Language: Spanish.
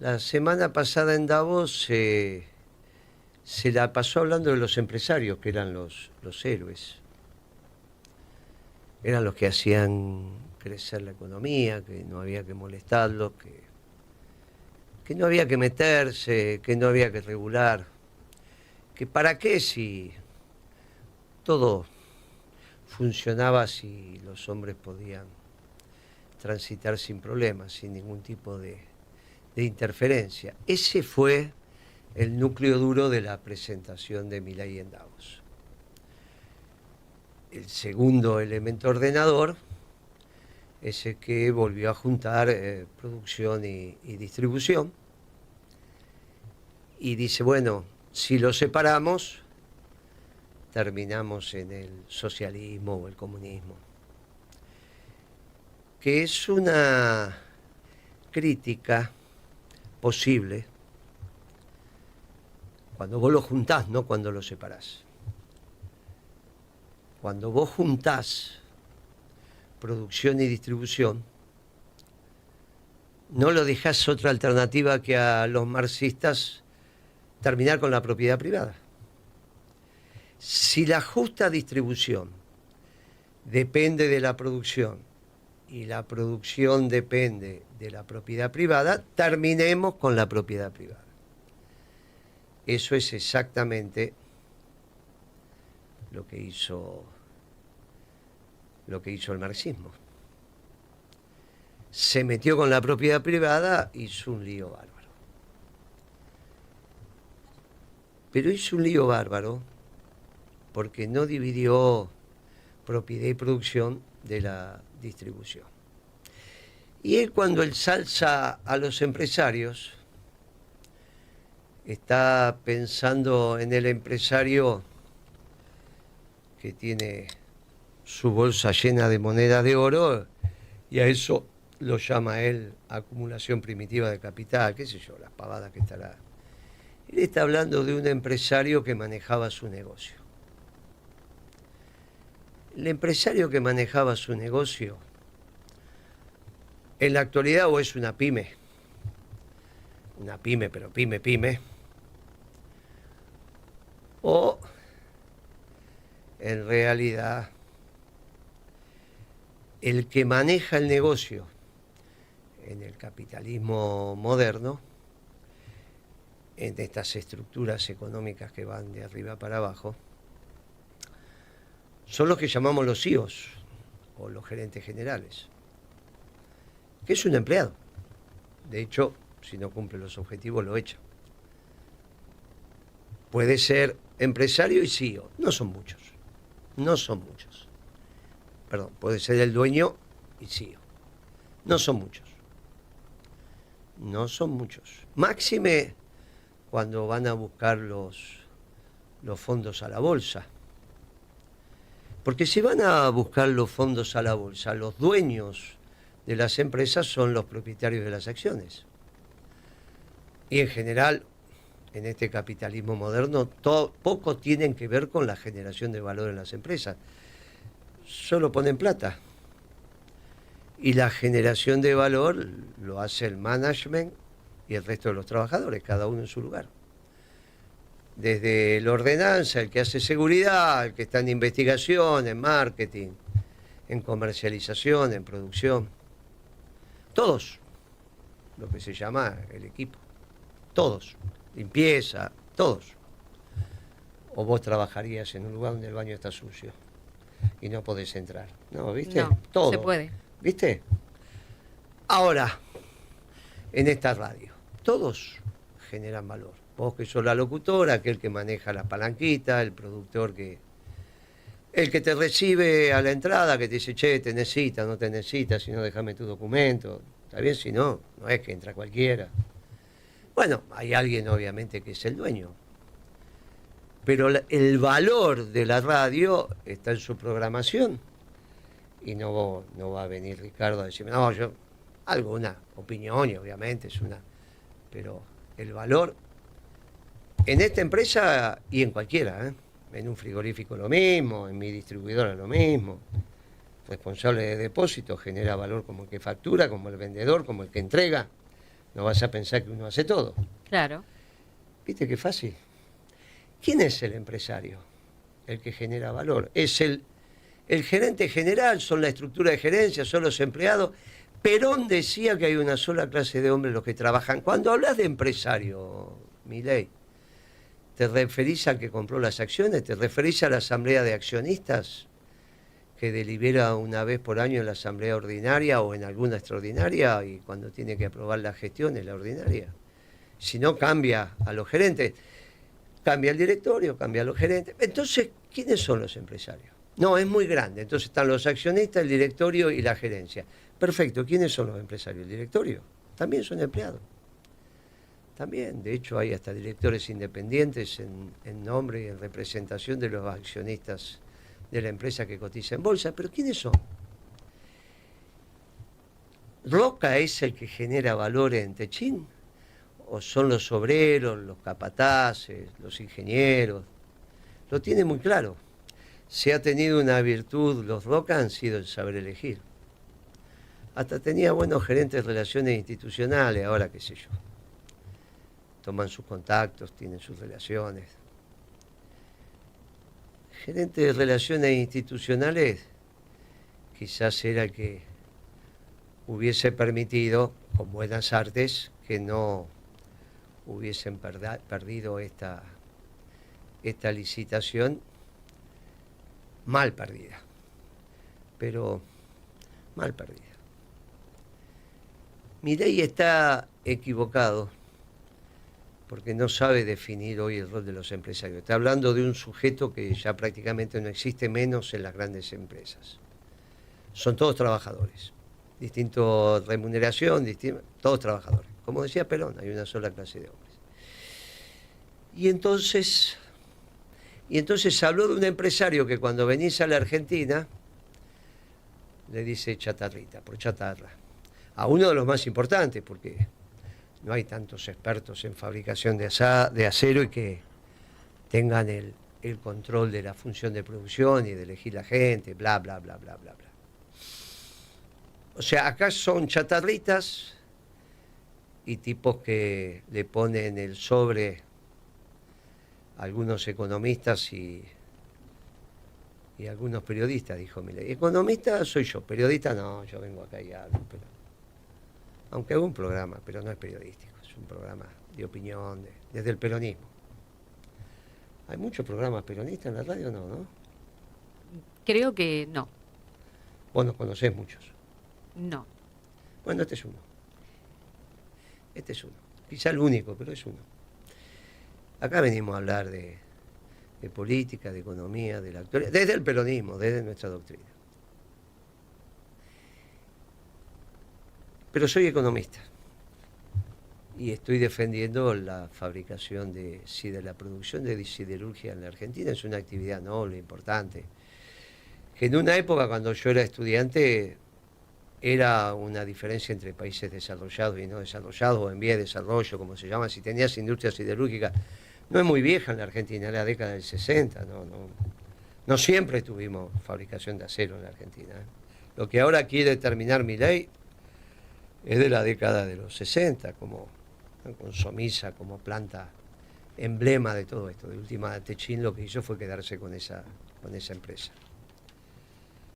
La semana pasada en Davos se la pasó hablando de los empresarios, que eran los héroes. Eran los que hacían crecer la economía, que no había que molestarlos, que no había que meterse, que no había que regular. Que para qué si todo funcionaba, si los hombres podían transitar sin problemas, sin ningún tipo de interferencia. Ese fue el núcleo duro de la presentación de Milei en Davos. El segundo elemento ordenador es el que volvió a juntar producción y distribución. Y dice, bueno, si lo separamos, terminamos en el socialismo o el comunismo. Que es una crítica posible cuando vos lo juntás, no cuando lo separás. Cuando vos juntás producción y distribución, no lo dejás otra alternativa que a los marxistas terminar con la propiedad privada. Si la justa distribución depende de la producción y la producción depende de la propiedad privada, terminemos con la propiedad privada. Eso es exactamente lo que hizo el marxismo. Se metió con la propiedad privada, hizo un lío bárbaro. Pero hizo un lío bárbaro porque no dividió propiedad y producción de la distribución. Y él, cuando él salsa a los empresarios, está pensando en el empresario que tiene su bolsa llena de monedas de oro, y a eso lo llama él acumulación primitiva de capital, qué sé yo, las pavadas que estará. Él está hablando de un empresario que manejaba su negocio. El empresario que manejaba su negocio, en la actualidad, o es una pyme, pero pyme, o en realidad el que maneja el negocio en el capitalismo moderno, en estas estructuras económicas que van de arriba para abajo, son los que llamamos los CEOs o los gerentes generales, que es un empleado. De hecho, si no cumple los objetivos, lo echan. Puede ser empresario y CEO, no son muchos. Perdón, puede ser el dueño y CEO. No son muchos. Máxime cuando van a buscar los fondos a la bolsa. Porque si van a buscar los fondos a la bolsa, los dueños de las empresas son los propietarios de las acciones. Y en general, en este capitalismo moderno, poco tienen que ver con la generación de valor en las empresas. Solo ponen plata. Y la generación de valor lo hace el management y el resto de los trabajadores, cada uno en su lugar. Desde la ordenanza, el que hace seguridad, el que está en investigación, en marketing, en comercialización, en producción. Todos, lo que se llama el equipo. Todos. Limpieza, todos. O vos trabajarías en un lugar donde el baño está sucio y no podés entrar. ¿No? ¿Viste? No, todo. se puede. ¿Viste? Ahora, en esta radio, todos generan valor. Vos que sos la locutora, aquel que maneja la palanquita, el productor el que te recibe a la entrada, que te dice, che, te necesita, no te necesita, si no, déjame tu documento. Está bien, si no, no es que entra cualquiera. Bueno, hay alguien obviamente que es el dueño. Pero el valor de la radio está en su programación. Y no va a venir Ricardo a decirme, no, una opinión, y obviamente es una. Pero el valor en esta empresa y en cualquiera, en un frigorífico lo mismo, en mi distribuidora lo mismo. Responsable de depósito genera valor como el que factura, como el vendedor, como el que entrega. No vas a pensar que uno hace todo. Claro. ¿Viste qué fácil? ¿Quién es el empresario? El que genera valor. Es el gerente general, son la estructura de gerencia, son los empleados. Perón decía que hay una sola clase de hombres los que trabajan. Cuando hablas de empresario, Milei, ¿te referís al que compró las acciones? ¿Te referís a la asamblea de accionistas que delibera una vez por año en la asamblea ordinaria o en alguna extraordinaria y cuando tiene que aprobar la gestión en la ordinaria? Si no, cambia a los gerentes, cambia el directorio, cambia a los gerentes. Entonces, ¿quiénes son los empresarios? No, es muy grande. Entonces están los accionistas, el directorio y la gerencia. Perfecto, ¿quiénes son los empresarios? El directorio. También son empleados. También, de hecho, hay hasta directores independientes en nombre y en representación de los accionistas de la empresa que cotiza en bolsa. ¿Pero quiénes son? ¿Roca es el que genera valor en Techín? ¿O son los obreros, los capataces, los ingenieros? Lo tiene muy claro. Si ha tenido una virtud los Roca han sido el saber elegir. Hasta tenía buenos gerentes de relaciones institucionales, ahora qué sé yo. Toman sus contactos, tienen sus relaciones. Gerente de relaciones institucionales quizás era el que hubiese permitido, con buenas artes, que no hubiesen perdido esta licitación mal perdida, pero mal perdida. Milei está equivocado porque no sabe definir hoy el rol de los empresarios. Está hablando de un sujeto que ya prácticamente no existe, menos en las grandes empresas. Son todos trabajadores, distinta remuneración, todos trabajadores. Como decía Perón, hay una sola clase de hombres. Y entonces habló de un empresario que cuando venís a la Argentina le dice chatarrita, por chatarra. A uno de los más importantes, porque no hay tantos expertos en fabricación de acero y que tengan el control de la función de producción y de elegir la gente, bla, bla, bla, bla, bla, bla. O sea, acá son chatarritas y tipos que le ponen el sobre a algunos economistas y algunos periodistas, dijo Milei. Economista soy yo, periodista no, yo vengo acá y hablo, pero aunque hago un programa, pero no es periodístico, es un programa de opinión, desde el peronismo. ¿Hay muchos programas peronistas en la radio? No, ¿no? Creo que no. Vos no conocés muchos. No. Bueno, este es uno. Este es uno. Quizá el único, pero es uno. Acá venimos a hablar de política, de economía, de la actualidad, desde el peronismo, desde nuestra doctrina. Pero soy economista y estoy defendiendo la fabricación de la producción de siderurgia en la Argentina. Es una actividad noble, importante, que en una época cuando yo era estudiante era una diferencia entre países desarrollados y no desarrollados, o en vía de desarrollo, como se llama. Si tenías industria siderúrgica, no es muy vieja en la Argentina, es la década del 60, no siempre tuvimos fabricación de acero en la Argentina. Lo que ahora quiere terminar Milei es de la década de los 60, con Somisa como planta emblema de todo esto. De última, Techín lo que hizo fue quedarse con esa empresa.